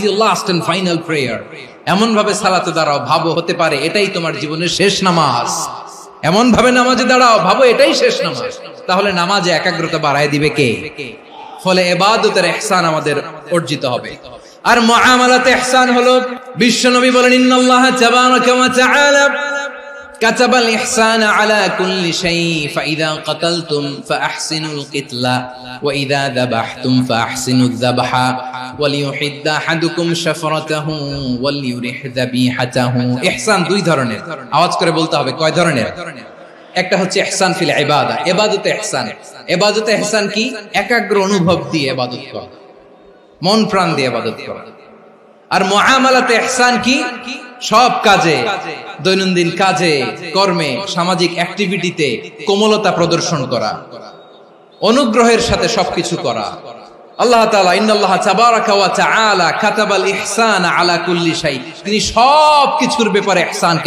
your last and final prayer. এমন ভাবে সালাতে দাঁড়াও ভাবো হতে পারে এটাই তোমার জীবনের শেষ নামাজ। এমন ভাবে নামাজে দাঁড়াও ভাবো এটাই শেষ নামাজ। তাহলে নামাজে একাগ্রতা বাড়ায় দিবে কে? ফলে ইবাদতের ইহসান আমাদের অর্জিত হবে। আর মুআমালাতে ইহসান হলো, বিশ্বনবী বলেন ইন্নাল্লাহা তাবারাকা ওয়া তাআলা কাতাবাল ইহসানা আলা কুল্লি শাই ফাইযা কাতালতুম ফাআহসিনুল কিতলা ওয়া ইযা যাবাহতুম ফাআহসিনুয যাবহা ওয়ালিয়ুহিদ্দা আহাদুকুম শাফরাতাহু ওয়ালিয়ুরিহ যাবিহাতাহু। ইহসান দুই ধরনের, আওয়াজ করে বলতে হবে কয় ধরনের? একটা হচ্ছে ইহসান ফিল ইবাদা, ইবাদতে ইহসান। ইবাদতে ইহসান কি? একাগ্র অনুভব দিয়ে ইবাদত করা, মন প্রাণ দিয়ে ইবাদত করা। আর মুআমালাতে ইহসান কি? সব কাজে, দৈনন্দিন কাজে, কর্মে, সামাজিক অ্যাক্টিভিটিতে কোমলতা প্রদর্শন করা, অনুগ্রহের সাথে সবকিছু করা। আল্লাহ তাআলা ইন্নাল্লাহা তাবারাকা ওয়া তাআলা কাতাবাল ইহসানা আলা কুল্লি শাই, তিনি সব কিছুর ব্যাপারে ইহসান